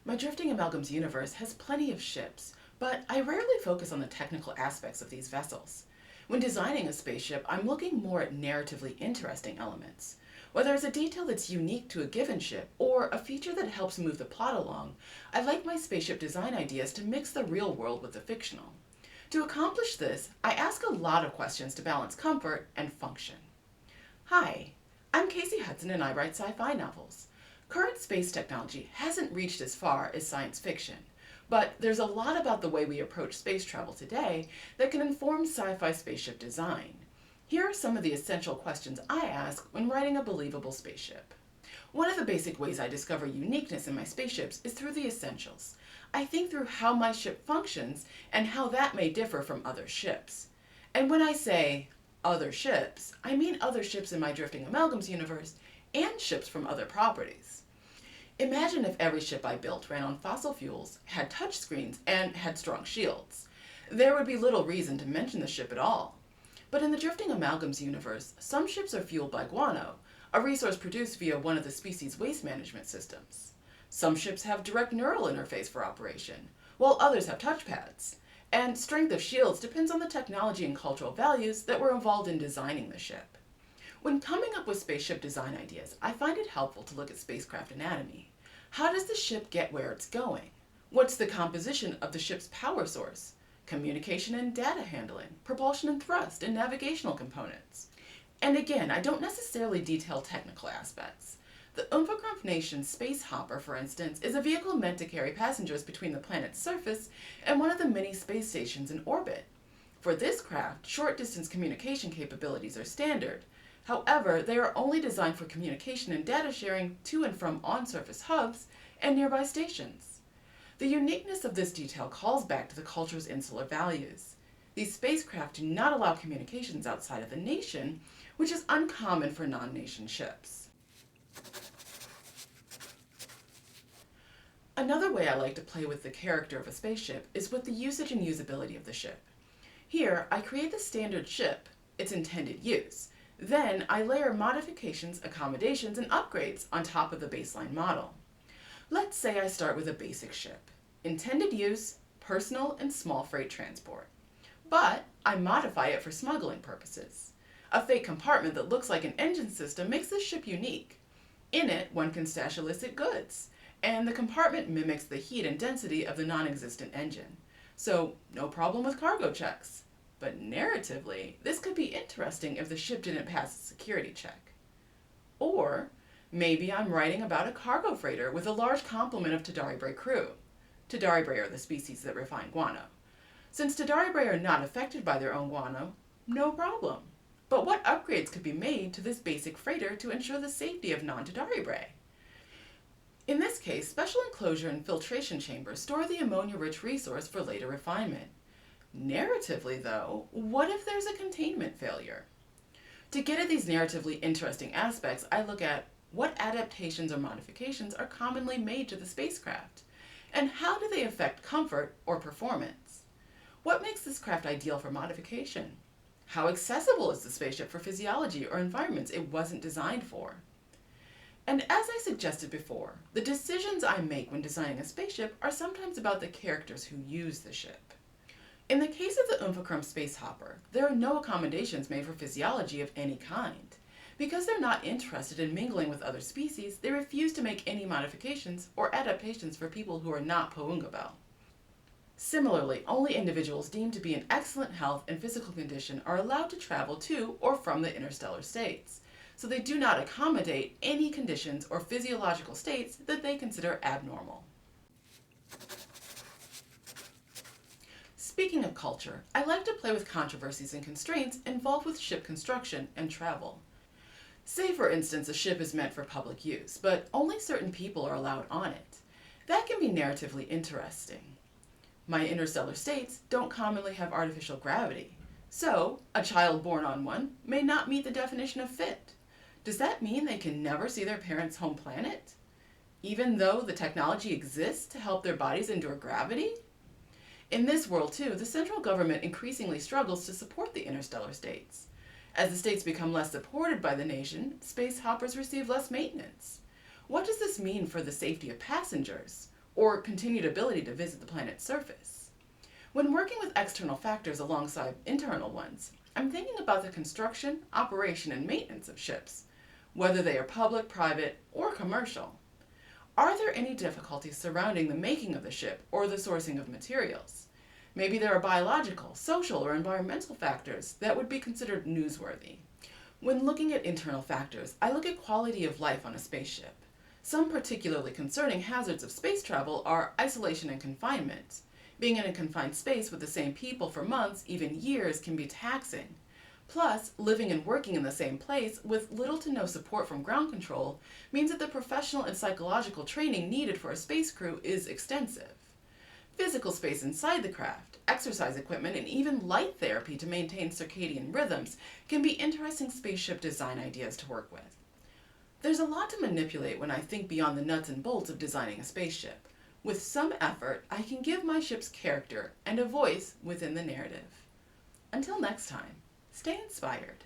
My Drifting Amalgams universe has plenty of ships, but I rarely focus on the technical aspects of these vessels. When designing a spaceship, I'm looking more at narratively interesting elements. Whether it's a detail that's unique to a given ship or a feature that helps move the plot along, I like my spaceship design ideas to mix the real world with the fictional. To accomplish this, I ask a lot of questions to balance comfort and function. Hi, I'm Casey Hudson and I write sci-fi novels. Current space technology hasn't reached as far as science fiction, but there's a lot about the way we approach space travel today that can inform sci-fi spaceship design. Here are some of the essential questions I ask when writing a believable spaceship. One of the basic ways I discover uniqueness in my spaceships is through the essentials. I think through how my ship functions and how that may differ from other ships. And when I say other ships, I mean other ships in my Drifting Amalgams universe and ships from other properties. Imagine if every ship I built ran on fossil fuels, had touchscreens, and had strong shields. There would be little reason to mention the ship at all. But in the Drifting Amalgams universe, some ships are fueled by guano, a resource produced via one of the species' waste management systems. Some ships have direct neural interface for operation, while others have touchpads. And strength of shields depends on the technology and cultural values that were involved in designing the ship. When coming up with spaceship design ideas, I find it helpful to look at spacecraft anatomy. How does the ship get where it's going? What's the composition of the ship's power source? Communication and data handling, propulsion and thrust, and navigational components. And again, I don't necessarily detail technical aspects. The Umfakrumpf Nation Space Hopper, for instance, is a vehicle meant to carry passengers between the planet's surface and one of the many space stations in orbit. For this craft, short-distance communication capabilities are standard. However, they are only designed for communication and data sharing to and from on-surface hubs and nearby stations. The uniqueness of this detail calls back to the culture's insular values. These spacecraft do not allow communications outside of the nation, which is uncommon for non-nation ships. Another way I like to play with the character of a spaceship is with the usage and usability of the ship. Here, I create the standard ship, its intended use. Then I layer modifications, accommodations, and upgrades on top of the baseline model. Let's say I start with a basic ship. Intended use, personal and small freight transport. But I modify it for smuggling purposes. A fake compartment that looks like an engine system makes this ship unique. In it, one can stash illicit goods, and the compartment mimics the heat and density of the non-existent engine. So, no problem with cargo checks. But narratively, this could be interesting if the ship didn't pass a security check. Or maybe I'm writing about a cargo freighter with a large complement of Tadari Bray crew. Tadari Bray are the species that refine guano. Since Tadari Bray are not affected by their own guano, no problem. But what upgrades could be made to this basic freighter to ensure the safety of non-Tadari Bray? In this case, special enclosure and filtration chambers store the ammonia-rich resource for later refinement. Narratively, though, what if there's a containment failure? To get at these narratively interesting aspects, I look at what adaptations or modifications are commonly made to the spacecraft, and how do they affect comfort or performance? What makes this craft ideal for modification? How accessible is the spaceship for physiology or environments it wasn't designed for? And as I suggested before, the decisions I make when designing a spaceship are sometimes about the characters who use the ship. In the case of the Umfakrumpf Space Hopper, there are no accommodations made for physiology of any kind. Because they're not interested in mingling with other species, they refuse to make any modifications or adaptations for people who are not Poungabel. Similarly, only individuals deemed to be in excellent health and physical condition are allowed to travel to or from the interstellar states, so they do not accommodate any conditions or physiological states that they consider abnormal. Speaking of culture, I like to play with controversies and constraints involved with ship construction and travel. Say, for instance, a ship is meant for public use, but only certain people are allowed on it. That can be narratively interesting. My interstellar states don't commonly have artificial gravity, so a child born on one may not meet the definition of fit. Does that mean they can never see their parents' home planet? Even though the technology exists to help their bodies endure gravity? In this world, too, the central government increasingly struggles to support the interstellar states. As the states become less supported by the nation, space hoppers receive less maintenance. What does this mean for the safety of passengers? or continued ability to visit the planet's surface. When working with external factors alongside internal ones, I'm thinking about the construction, operation, and maintenance of ships, whether they are public, private, or commercial. Are there any difficulties surrounding the making of the ship or the sourcing of materials? Maybe there are biological, social, or environmental factors that would be considered newsworthy. When looking at internal factors, I look at quality of life on a spaceship. Some particularly concerning hazards of space travel are isolation and confinement. Being in a confined space with the same people for months, even years, can be taxing. Plus, living and working in the same place with little to no support from ground control means that the professional and psychological training needed for a space crew is extensive. Physical space inside the craft, exercise equipment, and even light therapy to maintain circadian rhythms can be interesting spaceship design ideas to work with. There's a lot to manipulate when I think beyond the nuts and bolts of designing a spaceship. With some effort, I can give my ship's character and a voice within the narrative. Until next time, stay inspired.